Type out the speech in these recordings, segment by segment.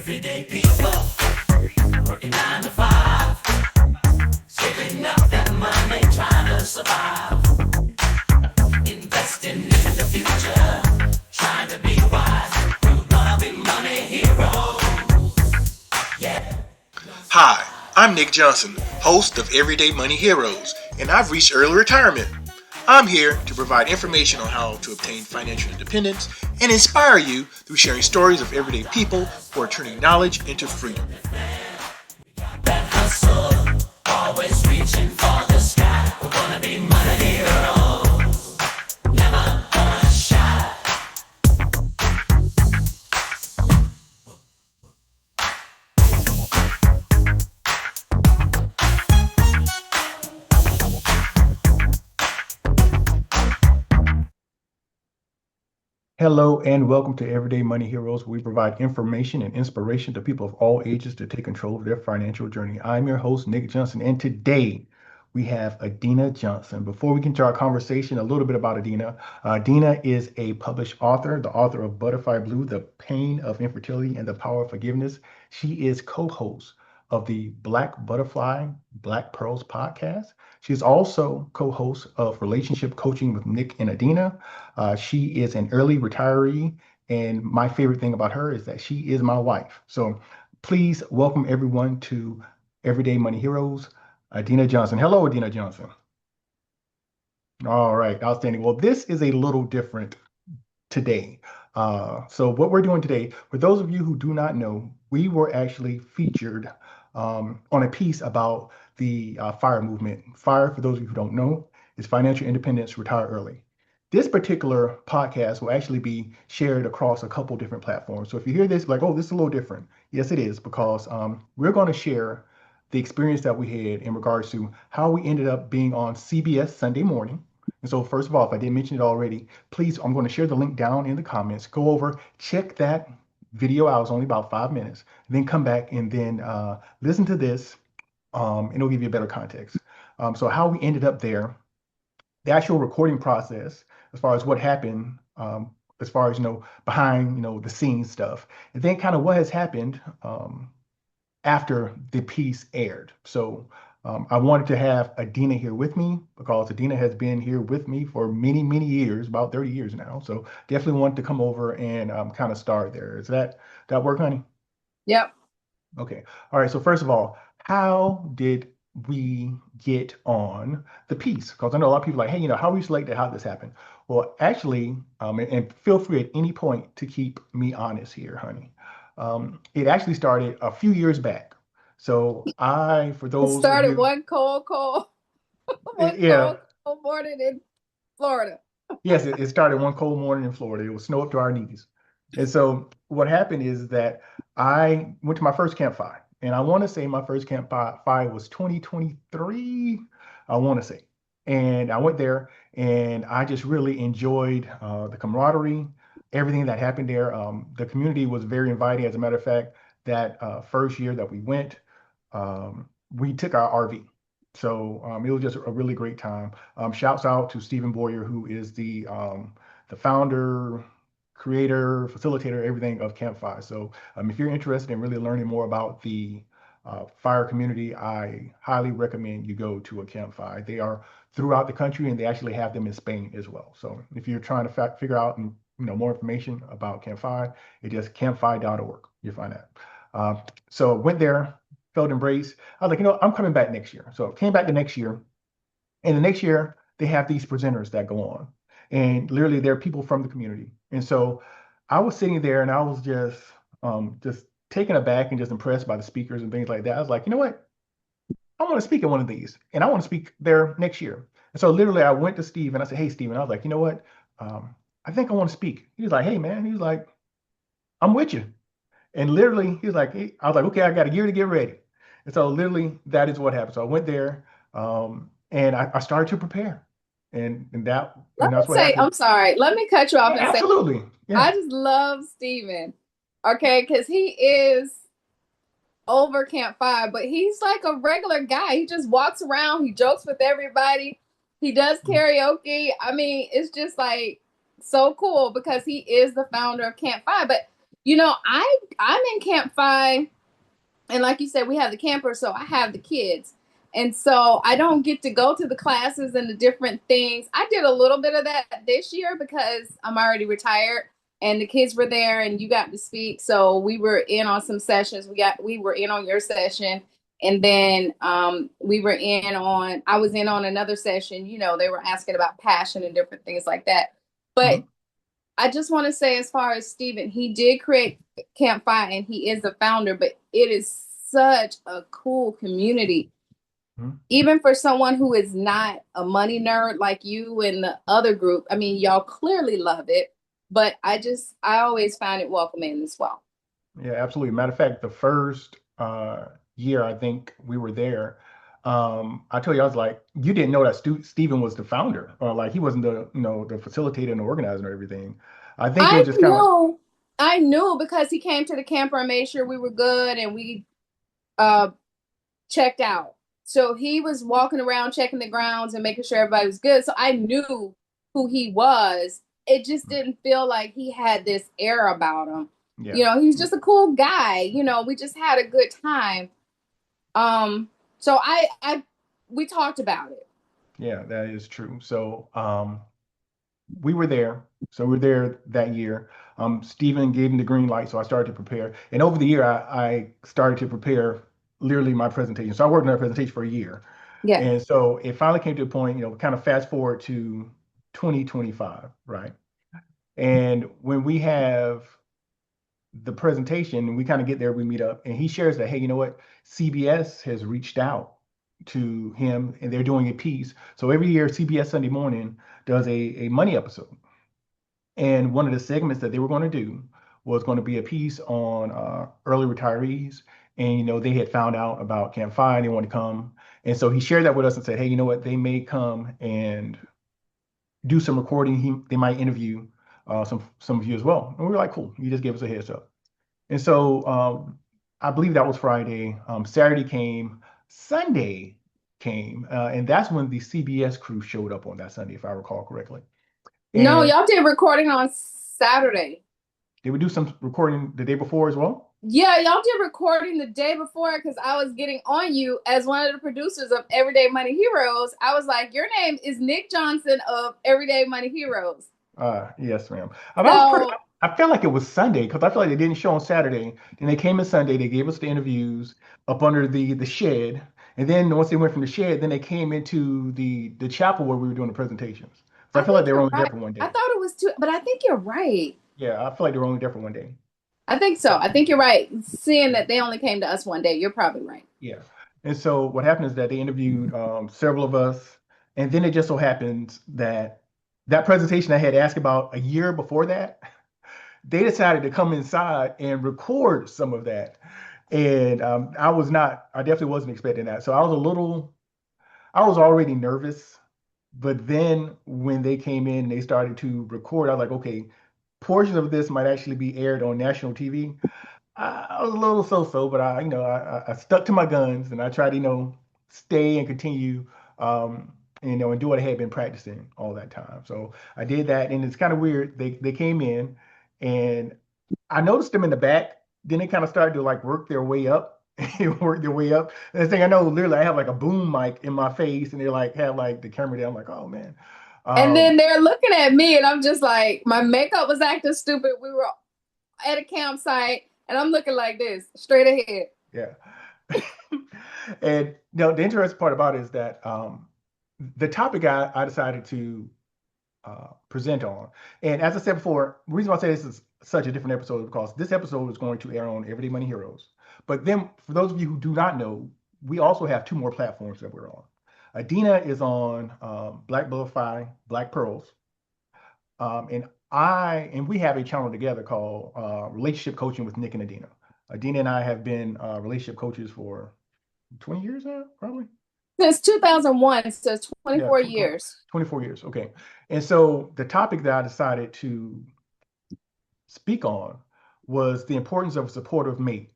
Everyday people working 9 to 5, saving up that money, trying to survive, investing in the future, trying to be wise. We're gonna be money heroes. Yeah. Hi, I'm Nick Johnson, host of Everyday Money Heroes, and I've reached early retirement. I'm here to provide information on how to obtain financial independence and inspire you through sharing stories of everyday people who are turning knowledge into freedom. That hustle, always reaching for the sky. We're gonna be money heroes. Never gonna shy. Hello and welcome to Everyday Money Heroes. We provide information and inspiration to people of all ages to take control of their financial journey. I'm your host, Nick Johnson, and today we have Adina Johnson. Before we get into our conversation, a little bit about Adina. Adina is a published author, the author of Butterfly Blue, The Pain of Infertility and the Power of Forgiveness. She is co-host of the Black Butterfly, Black Pearls podcast. She's also co-host of Relationship Coaching with Nick and Adina. She is an early retiree, and my favorite thing about her is that she is my wife. So please welcome everyone to Everyday Money Heroes, Adina Johnson. Hello, Adina Johnson. All right, outstanding. Well, this is a little different today. So what we're doing today, for those of you who do not know, we were actually featured on a piece about the FIRE movement. FIRE, for those of you who don't know, is Financial Independence, Retire Early. This particular podcast will actually be shared across a couple different platforms. So if you hear this, like, oh, this is a little different. Yes, it is, because we're going to share the experience that we had in regards to how we ended up being on CBS Sunday Morning. And so first of all, if I didn't mention it already, please, I'm going to share the link down in the comments. Go over, check that video out. It's only about 5 minutes. Then come back and then listen to this, and it'll give you a better context. So how we ended up there, the actual recording process, as far as what happened, as far as, behind, the scenes stuff, and then kind of what has happened after the piece aired. So I wanted to have Adina here with me because Adina has been here with me for many, many years, about 30 years now. So definitely wanted to come over and kind of start there. Is that work, honey? Yep. Okay. All right. So first of all, how did we get on the piece? Because I know a lot of people are like, hey, how we selected how this happened. Well, actually, and feel free at any point to keep me honest here, honey. It actually started a few years back. So for It those of started you, one cold, one yeah, cold morning in Florida. yes, it started one cold morning in Florida. It was snow up to our knees. And so what happened is that I went to my first CampFI, and I want to say my first CampFI was 2023, I want to say. And I went there, and I just really enjoyed the camaraderie, everything that happened there. The community was very inviting. As a matter of fact, that first year that we went, we took our RV. So it was just a really great time. Shouts out to Stephen Boyer, who is the founder, creator, facilitator, everything of CampFI. So if you're interested in really learning more about the fire community, I highly recommend you go to a CampFI. They are throughout the country, and they actually have them in Spain as well. So if you're trying to figure out more information about CampFI, it's just campfi.org. You'll find that. So went there, felt embraced. I was like, I'm coming back next year. So came back the next year, and the next year they have these presenters that go on, and literally they're people from the community. And so I was sitting there, and I was just taken aback and just impressed by the speakers and things like that. I was like, you know what? I want to speak at one of these, and I want to speak there next year. And so literally I went to Steve and I said, hey, Steve, I was like, you know what? I think I want to speak. He was like, hey, man. He was like, I'm with you. And literally, he was like, hey, I was like, okay, I got a year to get ready. And so literally that is what happened. So I went there, and I started to prepare. And Let me that's what say, happened. I'm sorry. Let me cut you off Yeah, and say, absolutely. Yeah. I just love Steven. Okay, because he is over Camp Fire, but he's like a regular guy. He just walks around, he jokes with everybody, he does karaoke. I mean, it's just like so cool because he is the founder of Camp Fire. But I'm in CampFI, and like you said, we have the campers, so I have the kids. And so I don't get to go to the classes and the different things. I did a little bit of that this year because I'm already retired and the kids were there and you got to speak. So we were in on some sessions. We were in on your session. And then we were in on I was in on another session. They were asking about passion and different things like that. But Mhm. I just want to say, as far as Stephen, he did create CampFI and he is the founder, but it is such a cool community. Mhm. Even for someone who is not a money nerd like you and the other group, I mean, y'all clearly love it, but I always find it welcoming as well. Yeah, absolutely. Matter of fact, the first year I think we were there, I told you I was like, you didn't know that Stephen was the founder, or like he wasn't the facilitator and the organizer and everything. I think it I was just kind of like, knew, I knew because he came to the camper and made sure we were good and we uh, checked out. So he was walking around checking the grounds and making sure everybody was good. So I knew who he was. It just didn't feel like he had this air about him. yeah, He's just a cool guy. We just had a good time. So I we talked about it. yeah, that is true. So we were there. So we were there that year. Stephen gave me the green light, so I started to prepare. And over the year, I started to prepare literally my presentation. So I worked on that presentation for a year. Yeah. And so it finally came to a point, kind of fast forward to 2025, right? And when we have the presentation, we kind of get there, we meet up, and he shares that, hey, you know what? CBS has reached out to him and they're doing a piece. So every year, CBS Sunday Morning does a money episode. And one of the segments that they were going to do was going to be a piece on early retirees. And, they had found out about CampFI and they wanted to come. And so he shared that with us and said, hey, you know what? They may come and do some recording. They might interview some of you as well. And we were like, cool. You just gave us a heads up. And so I believe that was Friday. Saturday came, Sunday came, and that's when the CBS crew showed up on that Sunday, if I recall correctly. No, And y'all did recording on Saturday. they would do some recording the day before as well. Yeah, y'all did recording the day before because I was getting on you as one of the producers of Everyday Money Heroes. I was like, your name is Nick Johnson of Everyday Money Heroes. Yes, ma'am. I was pretty. So, I felt like it was Sunday because I feel like they didn't show on Saturday. Then they came in Sunday. They gave us the interviews up under the shed, and then once they went from the shed, then they came into the chapel where we were doing the presentations. So I I feel like think they were you're only there right. for one I day. thought it was two, but I think you're right. Yeah, I feel like they were only there for one day. I think so. I think you're right. Seeing that they only came to us one day, you're probably right. Yeah. And so what happened is that they interviewed several of us, and then it just so happens that that presentation I had asked about a year before that, they decided to come inside and record some of that. And I definitely wasn't expecting that. So I was already nervous. But then when they came in and they started to record, I was like, okay, portions of this might actually be aired on national TV. I was a little so-so, but I stuck to my guns and I tried to, stay and continue, and do what I had been practicing all that time. So I did that, and it's kind of weird. They came in, and I noticed them in the back. Then they kind of started to like work their way up, work their way up. And the thing I know, literally, I have like a boom mic in my face, and they like have like the camera there. I'm like, oh man. And then Um, they're looking at me, and I'm just like, my makeup was acting stupid. We were at a campsite, and I'm looking like this, straight ahead. yeah. And the interesting part about it is that the topic I decided to present on, and as I said before, the reason why I say this is such a different episode is because this episode is going to air on Everyday Money Heroes. But then, for those of you who do not know, we also have two more platforms that we're on. Adina is on Black Butterfly, Black Pearls, and we have a channel together called Relationship Coaching with Nick and Adina. Adina and I have been relationship coaches for 20 years now, probably. Since 2001, so it's Yeah, 24 years. 24 years. Okay. And so the topic that I decided to speak on was the importance of a supportive mate.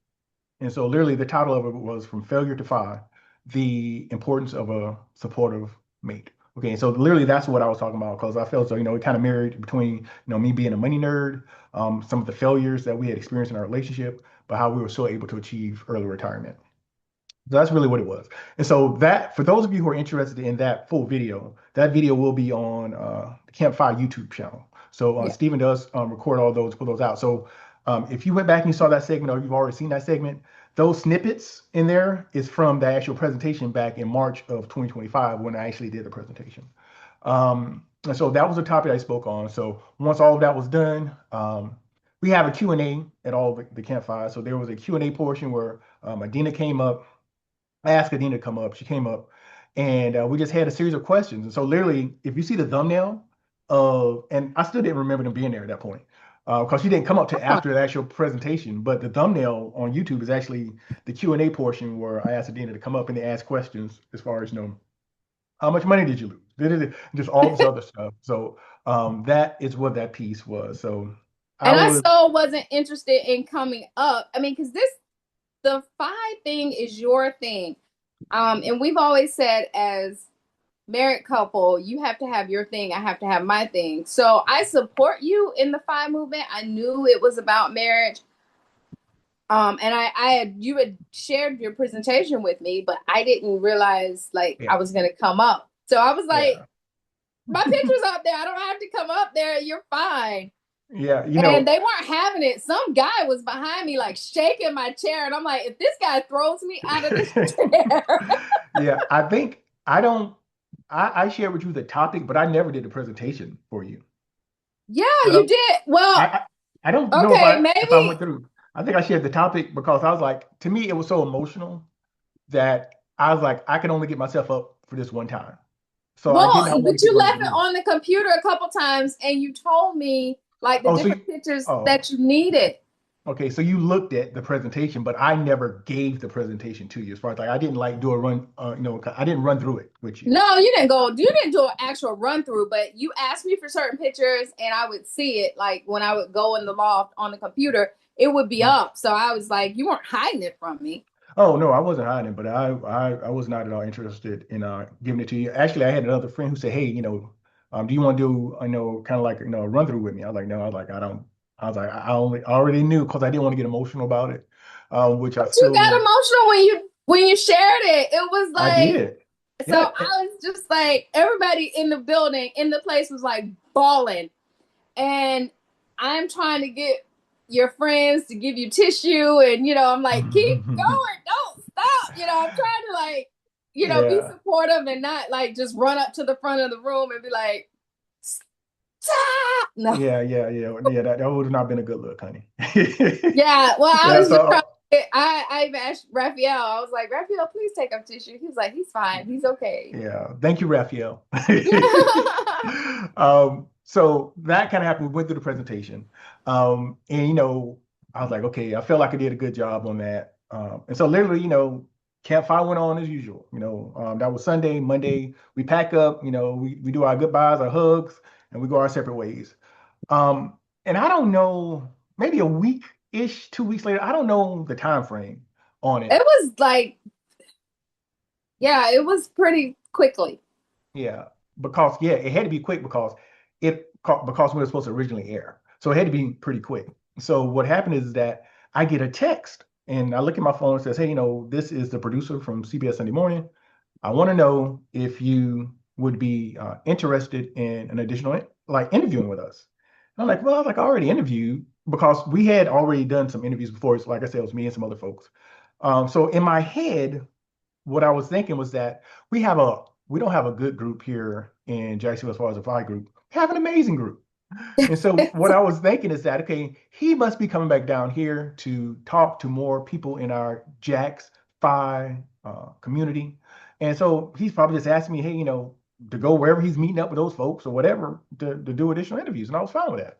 And so literally the title of it was From Failure to Five, the importance of a supportive mate. Okay, so literally that's what I was talking about because I felt so, it kind of married between, me being a money nerd, some of the failures that we had experienced in our relationship, but how we were still able to achieve early retirement. So that's really what it was. And so that, for those of you who are interested in that full video, that video will be on the CampFI YouTube channel. So Yeah. Stephen does record all those, put those out. So if you went back and you saw that segment or you've already seen that segment, those snippets in there is from the actual presentation back in March of 2025 when I actually did the presentation. And so that was the topic I spoke on. So once all of that was done, we have a Q&A at all the CampFI. So there was a Q&A portion where Adina came up. I asked Adina to come up. She came up, and we just had a series of questions. And so literally, if you see the thumbnail of, and I still didn't remember them being there at that point, because she didn't come up to after the actual presentation. But the thumbnail on YouTube is actually the Q&A portion where I asked Adina to come up and they ask questions as far as, how much money did you lose? Just all this other stuff. So that is what that piece was. So I And I was, so wasn't interested in coming up. I mean, because the FI thing is your thing. And we've always said as married couple, you have to have your thing, I have to have my thing. So I support you in the FI movement. I knew it was about marriage. And you had shared your presentation with me, but I didn't realize like I yeah, was gonna come up. So I was like, yeah, my picture's up there. I don't have to come up there. You're fine. yeah. And they weren't having it. Some guy was behind me, like shaking my chair. And I'm like, if this guy throws me out of this chair. Yeah, I think I don't. I shared with you the topic, but I never did the presentation for you. Yeah, I you don't. did. I Well, I, I don't know okay, if I maybe. went through. I think I shared the topic because I was like, to me, it was so emotional that I was like, I can only get myself up for this one time. So I did Well, not want to but get you one of the left it group. on the computer a couple times and you told me like the Oh, different pictures oh, that you needed. okay. So you looked at the presentation, but I never gave the presentation to you. As far as like, I didn't like do a run. I didn't run through it with you. No, you didn't do an actual run through, but you asked me for certain pictures and I would see it like when I would go in the loft on the computer, it would be up. So I was like, you weren't hiding it from me. Oh no, I wasn't hiding, but I was not at all interested in giving it to you. Actually, I had another friend who said, "Hey, do you want to do kind of like a run through with me?" I was like, "No," I was like, "I don't." I was like, I already knew because I didn't want to get emotional about it, which I But you got still emotional when you shared it. It was I like did. so Yeah, I was just like everybody in the building in the place was like bawling. And I'm trying to get your friends to give you tissue and I'm like, keep going, don't stop. I'm trying to like, be yeah, supportive and not like just run up to the front of the room and be like, stop. No. yeah. That would have not been a good look, honey. Yeah. Well, I Yeah, was just trying so I even asked Raphael, I was like, Raphael, please take up tissue. He was like, he's fine. He's okay. yeah, thank you, Raphael. Yeah. So that kind of happened. We went through the presentation, and I was like, okay, I felt like I did a good job on that. And so literally, campfire went on as usual. That was Sunday. Monday, we pack up. We do our goodbyes, our hugs, and we go our separate ways. And I don't know, maybe a week-ish, 2 weeks later, I don't know the time frame on It it. was like, yeah, it was pretty quickly. Yeah, because yeah, it had to be quick because we were supposed to originally air, so it had to be pretty quick. So what happened is that I get a text, and I look at my phone and says, "Hey, this is the producer from CBS Sunday Morning. I want to know if you would be interested in an additional like interviewing with us." And I'm like, "Well, I was like I already interviewed because we had already done some interviews before. So like I said, it was me and some other folks. So in my head, what I was thinking was that we don't have a good group here in Jacksonville as far as a FI group. We have an amazing group. And so what I was thinking is that okay, he must be coming back down here to talk to more people in our Jax Phi community. And so he's probably just asking me, hey, to go wherever he's meeting up with those folks or whatever to do additional interviews. And I was fine with that.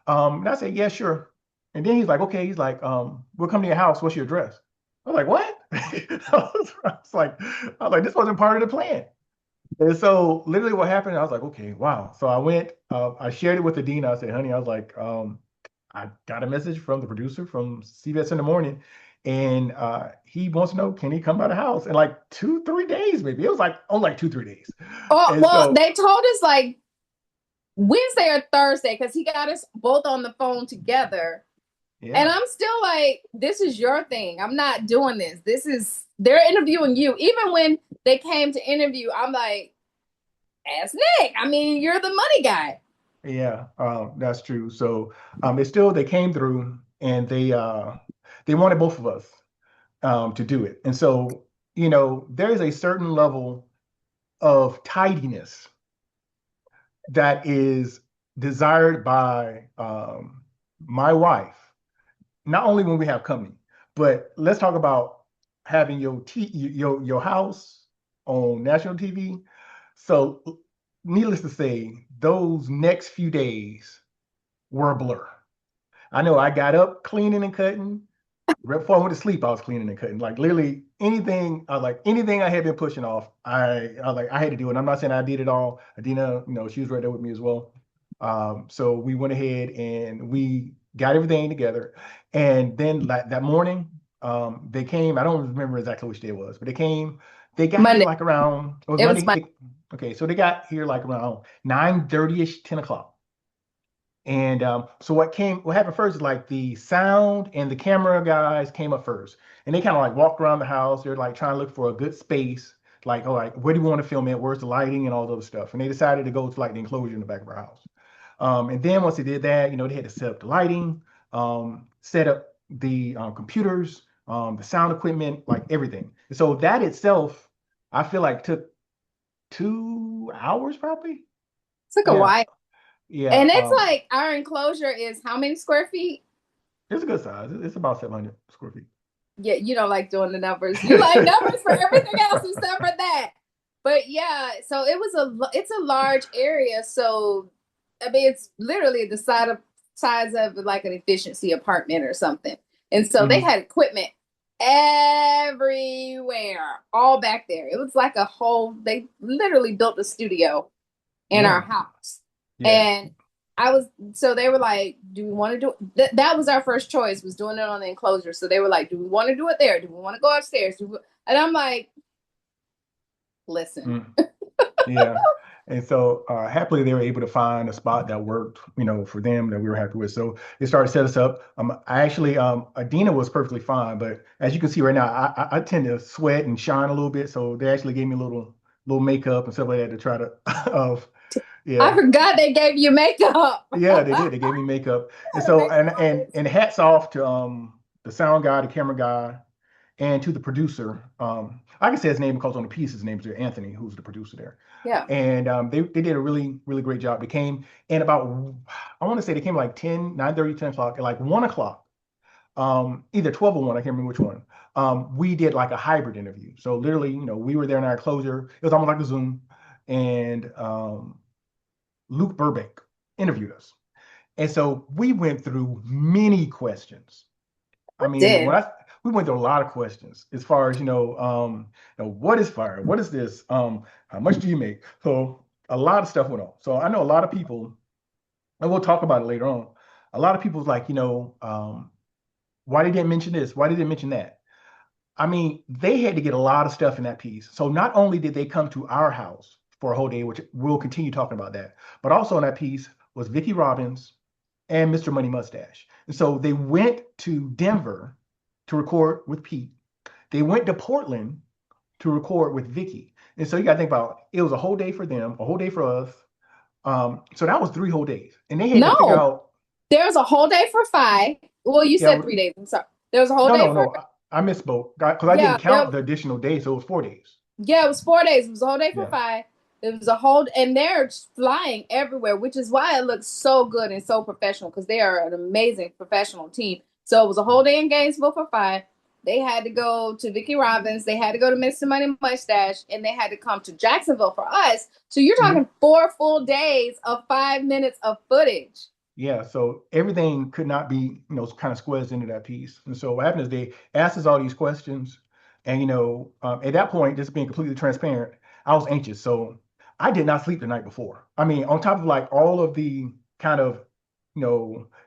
And I said, yeah, sure. And then he's like, okay, he's like, we'll come to your house. What's your address? I was like, what? I was like, this wasn't part of the plan. And so literally what happened, I was like, okay, wow. So I went, I shared it with the dean. I said, honey, I was like, I got a message from the producer from CBS in the morning. and he wants to know, can he come by the house in like 2, 3 days, maybe. It was like on like 2, 3 days. Oh, And well, so they told us like Wednesday or Thursday because he got us both on the phone together. And yeah. I'm still like, this is your thing. I'm not doing this. They're interviewing you. Even when they came to interview, I'm like, ask Nick. I mean, you're the money guy. Yeah, that's true. So it's still they came through and they wanted both of us to do it. And so, there is a certain level of tidiness that is desired by my wife, not only when we have company, but let's talk about having your house on national TV. So, needless to say, those next few days were a blur. I know I got up cleaning and cutting. Right before I went to sleep, I was cleaning and cutting. Like literally anything I had been pushing off, I had to do it. And I'm not saying I did it all. Adina, she was right there with me as well. So we went ahead and we got everything together. And then like that morning, they came. I don't remember exactly which day it was, but they came. They got here Monday. like around. It was It was Monday. Monday. Okay, so they got here like around 9:30ish, 10 o'clock. And so what happened first is like the sound and the camera guys came up first. And they kind of like walked around the house. They're like trying to look for a good space. Like, all right, where do you want to film it? Where's the lighting and all those stuff? And they decided to go to like the enclosure in the back of our house. And then once they did that, they had to set up the lighting, set up the computers, the sound equipment, like everything. And so that itself, I feel like took 2 hours probably. Took a Yeah, while. yeah. And it's like our enclosure is how many square feet? It's a good size. It's about 700 square feet. Yeah, you don't like doing the numbers. You like numbers for everything else except for that. But yeah, so it's a large area. So I mean, it's literally the size of like an efficiency apartment or something. And so they Mhm. had equipment everywhere, all back there. It was like they literally built a studio in our Yeah, house. yeah. And so they were like, do we want to do it? That was our first choice, was doing it on the enclosure. So they were like, do we want to do it there? Do we want to go upstairs? And I'm like, listen. Mm, yeah. And so happily they were able to find a spot that worked, for them that we were happy with. So they started to set us up. I actually, Adina was perfectly fine, but as you can see right now, I tend to sweat and shine a little bit. So they actually gave me a little makeup and stuff like that to try to, I yeah. forgot they gave you makeup. Yeah, they did. They gave me makeup. And It so makes and it and hilarious. and hats off to the sound guy, the camera guy, and to the producer. I can say his name because on the piece his name's there, Anthony, who's the producer there. Yeah. And they did a really, really great job. They came and about I want to say they came like 9:30, 10 o'clock, at like 1 o'clock, either 12 or 1, I can't remember which one. We did like a hybrid interview. So literally, we were there in our closure. It was almost like a Zoom. And Luke Burbank interviewed us. And so we went through many questions. I mean, Did. we went through a lot of questions as far as, what is fire? What is this? How much do you make? So a lot of stuff went on. So I know a lot of people, and we'll talk about it later on. A lot of people's like, why they didn't mention this? Why they didn't mention that? I mean, they had to get a lot of stuff in that piece. So not only did they come to our house for a whole day, which we'll continue talking about that, but also in that piece was Vicki Robbins and Mr. Money Mustache. And so they went to Denver to record with Pete. They went to Portland to record with Vicky. And so you got to think about it was a whole day for them, a whole day for us. So that was 3 whole days. And they had to figure No, out, there was a whole day for 5. Well, you yeah, said 3 days. I'm sorry. There was a whole no, day no, for no. I misspoke because I didn't yeah, count the additional days. So it was 4 days. yeah, it was 4 days. It was a whole day for Yeah. 5. It was and they're flying everywhere, which is why it looks so good and so professional because they are an amazing professional team. So it was a whole day in Gainesville for 5. They had to go to Vicki Robbins. They had to go to Mr. Money Mustache, and they had to come to Jacksonville for us. So you're Mhm. talking 4 full days of 5 minutes of footage. Yeah, so everything could not be, kind of squeezed into that piece. And so what happened is they asked us all these questions. And, at that point, just being completely transparent, I was anxious. So I did not sleep the night before. I mean, on top of like all of the kind of,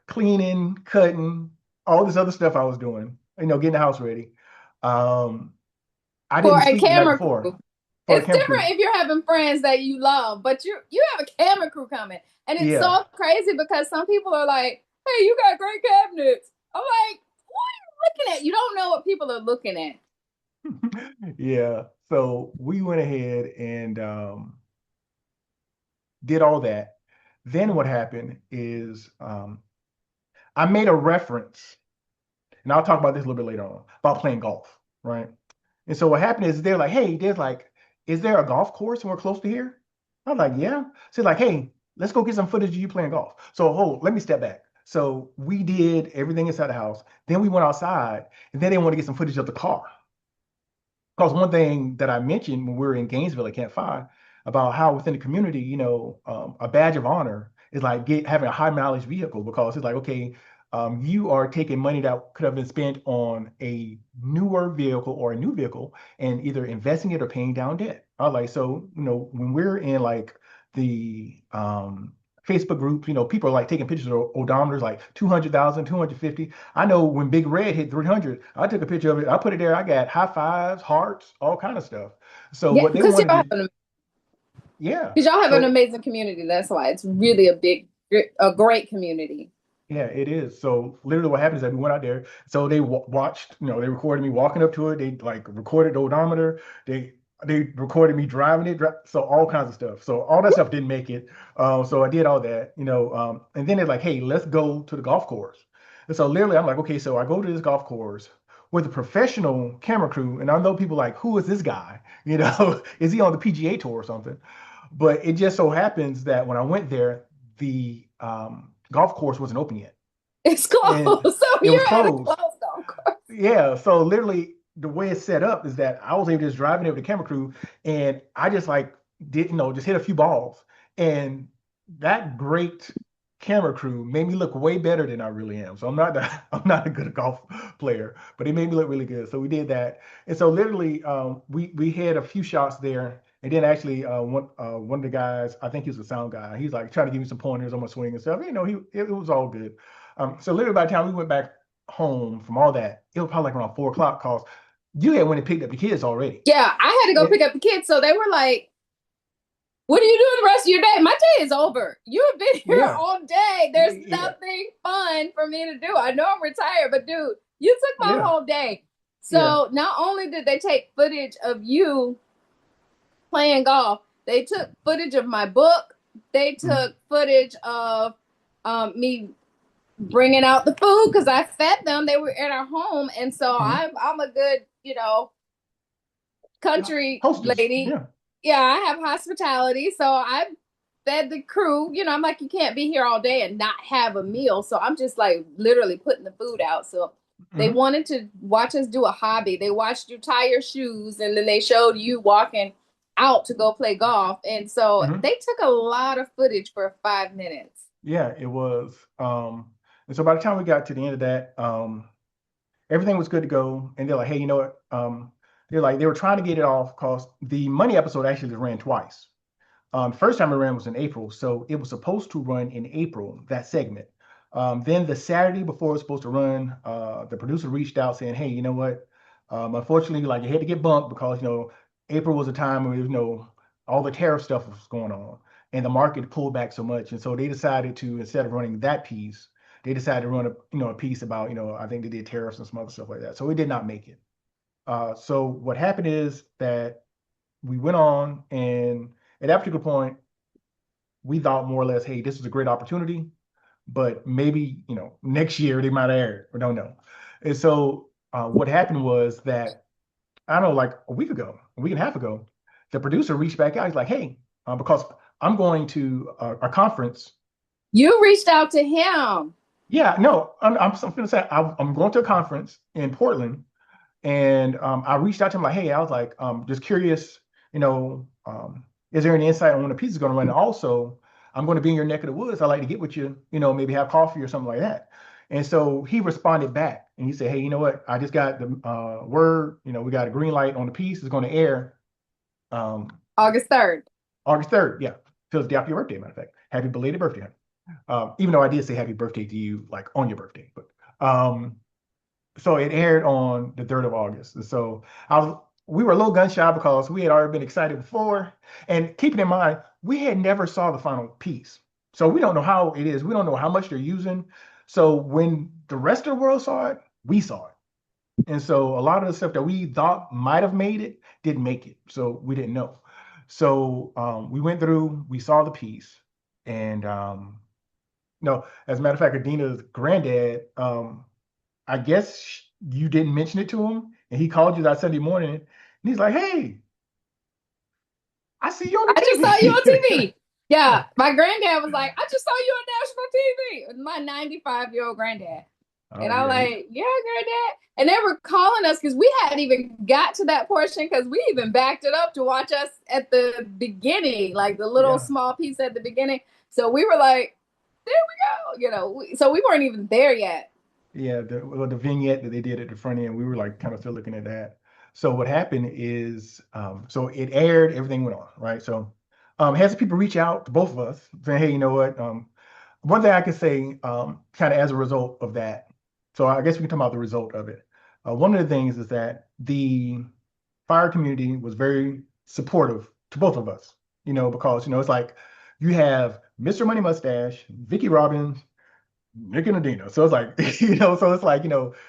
cleaning, cutting, all this other stuff I was doing. getting the house ready. Um, I For didn't a sleep the night camera before crew. for a It's camera different crew. if you're having friends that you love, but you have a camera crew coming. And it's Yeah. so crazy because some people are like, hey, you got great cabinets. I'm like, what are you looking at? You don't know what people are looking at. Yeah. So we went ahead and did all that. Then what happened is I made a reference, and I'll talk about this a little bit later on, about playing golf, right? And so what happened is they're like, hey, there's like, is there a golf course somewhere close to here? I'm like, yeah. So like, hey, let's go get some footage of you playing golf. So let me step back. So we did everything inside the house. Then we went outside, and then they wanted to get some footage of the car. Because one thing that I mentioned when we were in Gainesville at CampFI about how within the community, a badge of honor is like having a high mileage vehicle because it's like, okay, you are taking money that could have been spent on a newer vehicle or a new vehicle and either investing it or paying down debt. I was like, so, when we're in like the Facebook groups, people are like taking pictures of odometers like 200,000, 250. I know when Big Red hit 300, I took a picture of it. I put it there. I got high fives, hearts, all kind of stuff. So Yeah, what they wanted to, yeah. because y'all have an So amazing community. That's why it's really a great community. yeah, it is. So literally what happened is that we went out there. So they watched, they recorded me walking up to it. They like recorded the odometer. They recorded me driving it. So all kinds of stuff. So all that stuff didn't make it. So I did all that, and then they're like, hey, let's go to the golf course. And so literally I'm like, okay, so I go to this golf course with a professional camera crew. And I know people like, who is this guy? Is he on the PGA tour or something? But it just so happens that when I went there, the golf course wasn't open yet, It's closed. and So it was you're at a closed. closed golf course. Yeah, so literally the way it's set up is that I was able to just drive in there with the camera crew, and I just like did just hit a few balls, and that great camera crew made me look way better than I really am. So I'm not a good golf player, but it made me look really good. So we did that, and so literally we had a few shots there. And then actually, one of the guys, I think he was a sound guy. He's like trying to give me some pointers on my swing and stuff. It was all good. So literally by the time we went back home from all that, it was probably like around 4 o'clock because you had went and picked up the kids already. Yeah, I had to go And- pick up the kids. So they were like, what are you doing the rest of your day? My day is over. You have been here yeah, all day. There's yeah, nothing fun for me to do. I know I'm retired, but dude, you took my yeah, whole day. yeah. So not only did they take footage of you playing golf, they took footage of my book. They Mhm. took footage of me bringing out the food because I fed them. They were at our home, and so Mhm. I'm a good, Yeah. country Hostess. lady. Yeah, Yeah, I have hospitality, so I fed the crew. I'm like, you can't be here all day and not have a meal. So I'm just like literally putting the food out. So they hmm wanted to watch us do a hobby. They watched you tie your shoes, and then they showed you walking out to go play golf. And so hmm they took a lot of footage for 5 minutes. yeah. It was. And so by the time we got to the end of that, everything was good to go. And they're like, hey, you know what? They're like they were trying to get it off because the money episode actually ran twice. First time it ran was in April, so it was supposed to run in April, that segment. Then the Saturday before it was supposed to run, the producer reached out saying, "Hey, you know what? Unfortunately, like it had to get bumped because April was a time where all the tariff stuff was going on, and the market pulled back so much, and so they decided to instead of running that piece, they decided to run a piece about I think they did tariffs and some other stuff like that. So it did not make it. So what happened is that we went on and at that particular point we thought more or less, hey, this is a great opportunity, but maybe, next year they might air it. We don't know. And so what happened was that, I don't know, like a week and a half ago, the producer reached back out. He's like, hey, because I'm going to a conference. You reached out to him. Yeah, no, I'm going to say I'm going to a conference in Portland. And I reached out to him like, hey, I was like, just curious, is there any insight on when the piece is going to run? And also, I'm going to be in your neck of the woods. I'd like to get with you, maybe have coffee or something like that. And so he responded back and he said, hey, you know what? I just got the word, we got a green light on the piece. It's going to air um, August 3rd. August 3rd. Yeah. So it's the day after your birthday, matter of fact. Happy belated birthday. Even though I did say happy birthday to you, like on your birthday. But So it aired on the 3rd of August. And so we were a little gun shy because we had already been excited before. And keeping in mind, we had never saw the final piece. So we don't know how it is. We don't know how much they're using. So when the rest of the world saw it, we saw it. And so a lot of the stuff that we thought might have made it didn't make it. So we didn't know. So we went through, we saw the piece. And no, as a matter of fact, Adina's granddad, I guess you didn't mention it to him, and he called you that Sunday morning, and he's like, "Hey, I see you on I just saw you on the TV." TV. Yeah, my granddad was like, I just saw you on national TV. It was my 95-year-old granddad. Oh And I'm yeah, like, yeah, granddad. And they were calling us because we hadn't even got to that portion because we even backed it up to watch us at the beginning, like the little yeah, small piece at the beginning. So we were like, there we go. So we weren't even there yet. yeah. The vignette that they did at the front end, we were like kind of still looking at that. So what happened is, so it aired, everything went on, right? So, had some people reach out to both of us saying, "Hey, you know what? One thing I can say, kind of as a result of that, so I guess we can talk about the result of it. One of the things is that the fire community was very supportive to both of us, because, it's like you have Mr. Money Mustache, Vicky Robbins, Nick and Adina. So it's like, so it's like,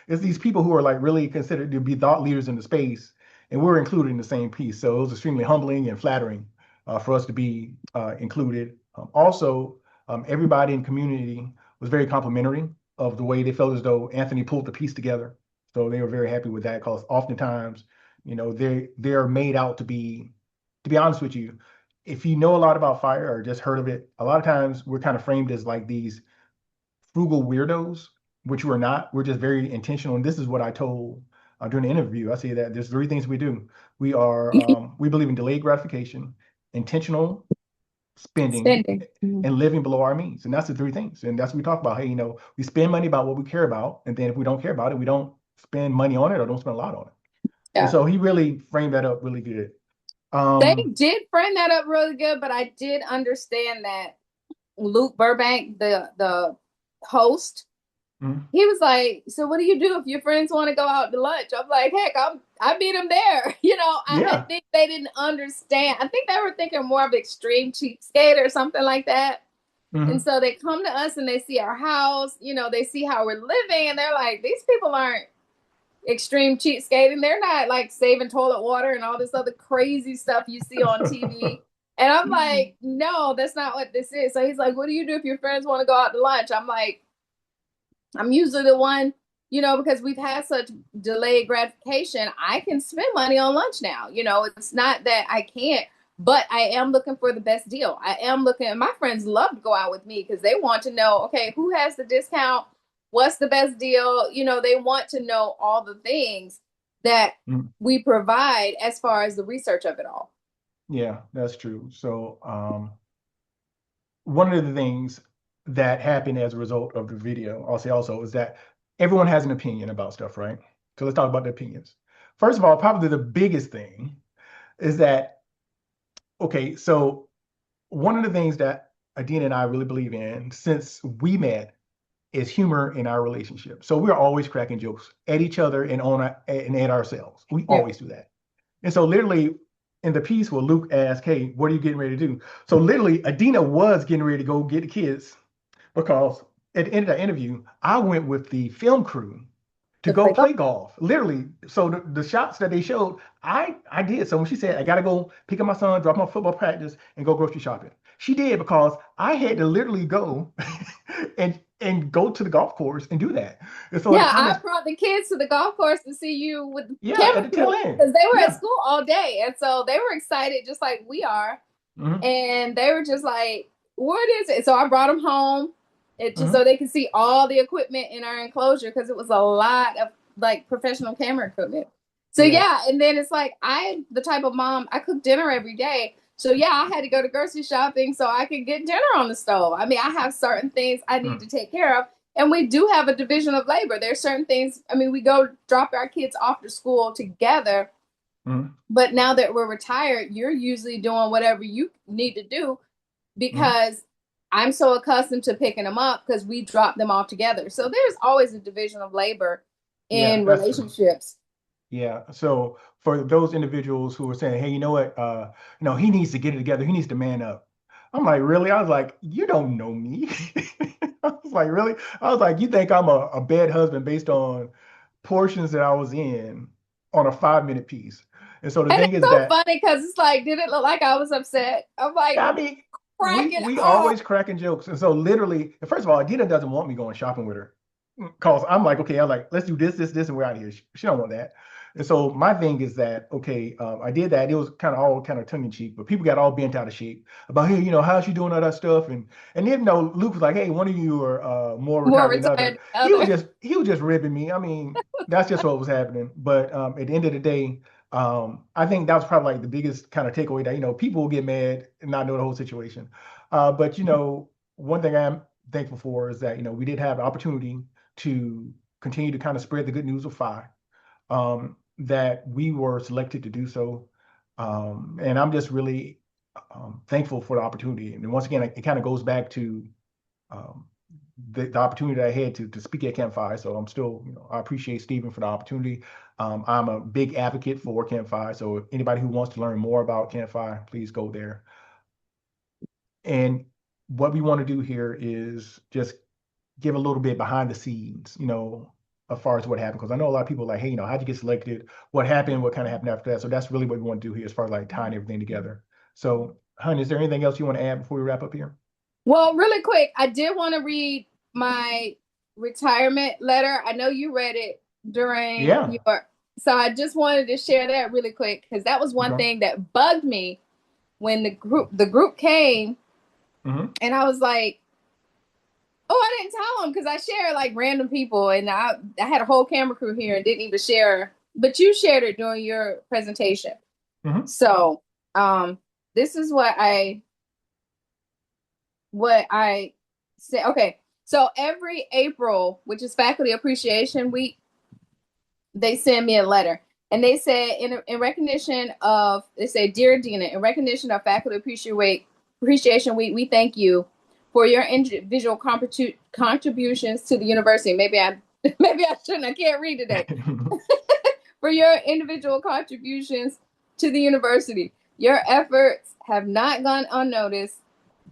it's these people who are like really considered to be thought leaders in the space, and we're included in the same piece. So it was extremely humbling and flattering for us to be included. Also, everybody in community was very complimentary of the way they felt as though Anthony pulled the piece together. So they were very happy with that because oftentimes, they're made out to be honest with you, if you know a lot about fire or just heard of it, a lot of times we're kind of framed as like these frugal weirdos, which we're not. We're just very intentional. And this is what I told during the interview. I say that there's three things we do. We believe in delayed gratification, intentional spending, Spending. Mhm. and living below our means. And that's the three things. And that's what we talk about. Hey, we spend money about what we care about. And then if we don't care about it, we don't spend money on it or don't spend a lot on it. And Yeah. so he really framed that up really good. They Um, did frame that up really good, but I did understand that Luke Burbank, the host, mhm. he was like, "So what do you do if your friends want to go out to lunch?" I'm like, "Heck, I meet them there." I Yeah. think they didn't understand. I think they were thinking more of extreme cheapskate or something like that. And Mhm. so they come to us and they see our house. They see how we're living, and they're like, "These people aren't extreme cheapskating. They're not like saving toilet water and all this other crazy stuff you see on TV." And I'm like, no, that's not what this is. So he's like, what do you do if your friends want to go out to lunch? I'm like, I'm usually the one, because we've had such delayed gratification. I can spend money on lunch now. It's not that I can't, but I am looking for the best deal. I am looking, my friends love to go out with me because they want to know, okay, who has the discount? What's the best deal? They want to know all the things that Mhm. we provide as far as the research of it all. Yeah, that's true. So, one of the things that happened as a result of the video, I'll say also, is that everyone has an opinion about stuff, right? So let's talk about the opinions. First of all, probably the biggest thing is that, okay, so one of the things that Adina and I really believe in since we met is humor in our relationship. So we're always cracking jokes at each other and at ourselves. We Yeah. always do that. And so literally in the piece where Luke asked, "Hey, what are you getting ready to do?" So literally Adina was getting ready to go get the kids because at the end of the interview, I went with the film crew to The go play golf. play golf. Literally. So the shots that they showed, I did. So when she said, "I gotta go pick up my son, drop him off football practice, and go grocery shopping," she did because I had to literally go and go to the golf course and do that. And so in the Yeah, I comments, brought the kids to the golf course to see you with the yeah, at camera the tail crew end. because they were at Yeah. school all day. And so they were excited just like we are. Hmm. And they were just like, what is it? So I brought them home just so Hmm. they could see all the equipment in our enclosure because it was a lot of like professional camera equipment. So Yeah. yeah, and then it's like the type of mom, I cook dinner every day. So yeah, I had to go to grocery shopping so I could get dinner on the stove. I mean, I have certain things I need to take care of. And we do have a division of labor. There's certain things, I mean, we go drop our kids off to school together, Hmm. but now that we're retired, you're usually doing whatever you need to do Hmm. because I'm so accustomed to picking them up because we drop them off together. So there's always a division of labor. Yeah, in that's true. relationships. Yeah. So for those individuals who are saying, hey, you know what, he needs to get it together, he needs to man up. I'm like, really? I was like, you don't know me. I was like, really? I was like, you think I'm a bad husband based on portions that I was in on a 5 minute piece. And so the And thing it's is so that, funny because it's like, did it look like I was upset? I'm like I mean, we cracking we up. always cracking jokes. And so literally, first of all, Adina doesn't want me going shopping with her. Cause I'm like, okay, I'm like, let's do this, and we're out of here. She don't want that. And so my thing is that, okay, I did that. It was kind of tongue in cheek, but people got all bent out of shape about, hey, how's she doing all that stuff? And then Luke was like, hey, one of you are more More retired than retired other. than the other. He was just ribbing me. I mean, that's just what was happening. But at the end of the day, I think that was probably like the biggest kind of takeaway that, people will get mad and not know the whole situation. But one thing I'm thankful for is that, we did have the opportunity to continue to kind of spread the good news of Phi, that we were selected to do so. And I'm just really thankful for the opportunity. And once again, it kind of goes back to um, the opportunity that I had to speak at CampFI. So I'm still, I appreciate Stephen for the opportunity. I'm a big advocate for CampFI. So if anybody who wants to learn more about CampFI, please go there. And what we want to do here is just give a little bit behind the scenes, as far as what happened. Because I know a lot of people are like, hey, how'd you get selected? What happened? What kind of happened after that? So that's really what we want to do here as far as like tying everything together. So, Hun, is there anything else you want to add before we wrap up here? Well, really quick, I did want to read my retirement letter. I know you read it during Yeah. your, so I just wanted to share that really quick because that was one Okay. thing that bugged me when the group came, Mm-hmm. and I was like, oh, I didn't tell them because I share like random people, and I had a whole camera crew here and didn't even share, but you shared it during your presentation. Mm-hmm. So, this is what I say. Okay, so every April, which is Faculty Appreciation Week, they send me a letter, and they say in recognition of, they say, dear Dina, in recognition of Faculty Appreciation Week, we thank you for your individual contributions to the university. Maybe I maybe I shouldn't. I can't read today. For your individual contributions to the university. Your efforts have not gone unnoticed,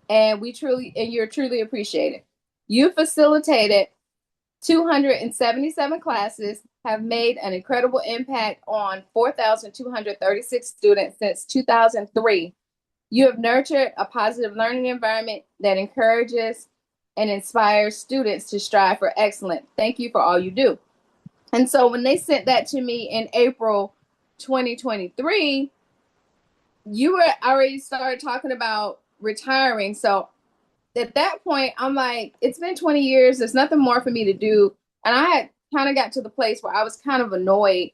and you're truly appreciated. You facilitated 277 classes, have made an incredible impact on 4,236 students since 2003. You have nurtured a positive learning environment that encourages and inspires students to strive for excellence. Thank you for all you do. And so when they sent that to me in April 2023, you were already started talking about retiring. So at that point, I'm like, it's been 20 years. There's nothing more for me to do. And I had kind of got to the place where I was kind of annoyed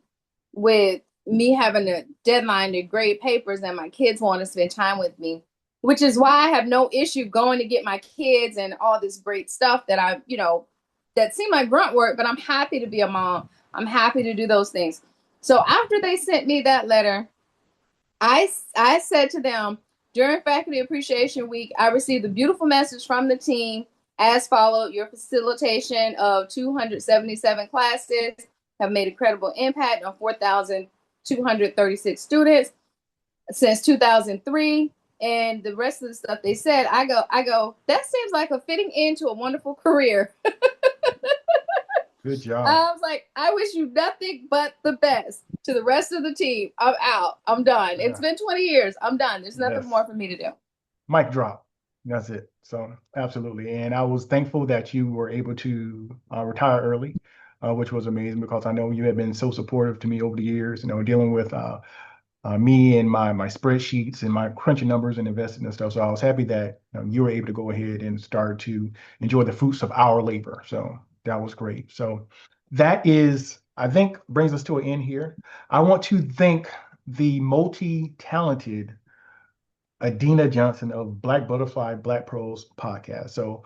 with me having a deadline to grade papers and my kids want to spend time with me, which is why I have no issue going to get my kids and all this great stuff that that seem like grunt work, but I'm happy to be a mom. I'm happy to do those things. So after they sent me that letter, I said to them, during Faculty Appreciation Week, I received a beautiful message from the team as followed. Your facilitation of 277 classes have made a credible impact on 4,236 students since 2003. And the rest of the stuff they said, I go, that seems like a fitting end to a wonderful career. Good job. I was like, I wish you nothing but the best. To the rest of the team, I'm out. I'm done. It's been 20 years. I'm done. There's nothing more for me to do. Mic drop. That's it. So absolutely. And I was thankful that you were able to retire early, which was amazing because I know you have been so supportive to me over the years, dealing with me and my spreadsheets and my crunching numbers and investing and stuff. So I was happy that you were able to go ahead and start to enjoy the fruits of our labor. So that was great. So that is, I think, brings us to an end here. I want to thank the multi-talented Adina Johnson of Black Butterfly Black Pros podcast. So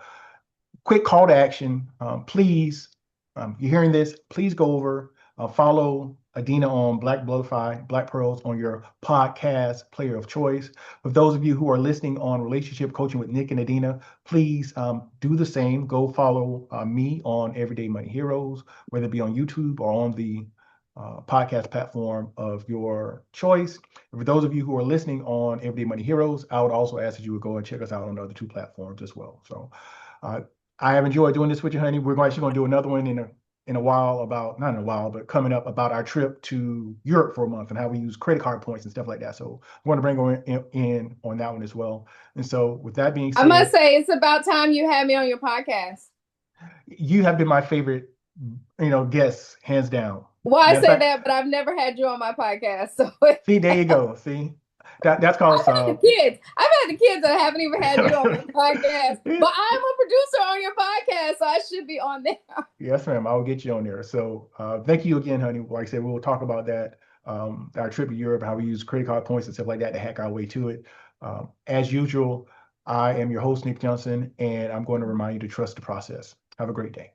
quick call to action. Please, you're hearing this, please go over, follow Adina on Black Butterfly, Black Pearls on your podcast player of choice. For those of you who are listening on Relationship Coaching with Nick and Adina, please do the same. Go follow me on Everyday Money Heroes, whether it be on YouTube or on the podcast platform of your choice. And for those of you who are listening on Everyday Money Heroes, I would also ask that you would go and check us out on the other two platforms as well. So I have enjoyed doing this with you, honey. We're actually going to do another one in a while about, not in a while, but coming up about our trip to Europe for a month and how we use credit card points and stuff like that. So I'm going to bring in on that one as well. And so with that being said, I must say it's about time you had me on your podcast. You have been my favorite, guest, hands down. Well, I say that, but I've never had you on my podcast. So see, there you go. See, that's called the kids. I've had the kids that haven't even had you on my podcast, but I'm a producer on your podcast, so I should be on there. Yes, ma'am. I will get you on there. So thank you again, honey. Like I said, we will talk about that, our trip to Europe, how we use credit card points and stuff like that to hack our way to it. As usual, I am your host, Nick Johnson, and I'm going to remind you to trust the process. Have a great day.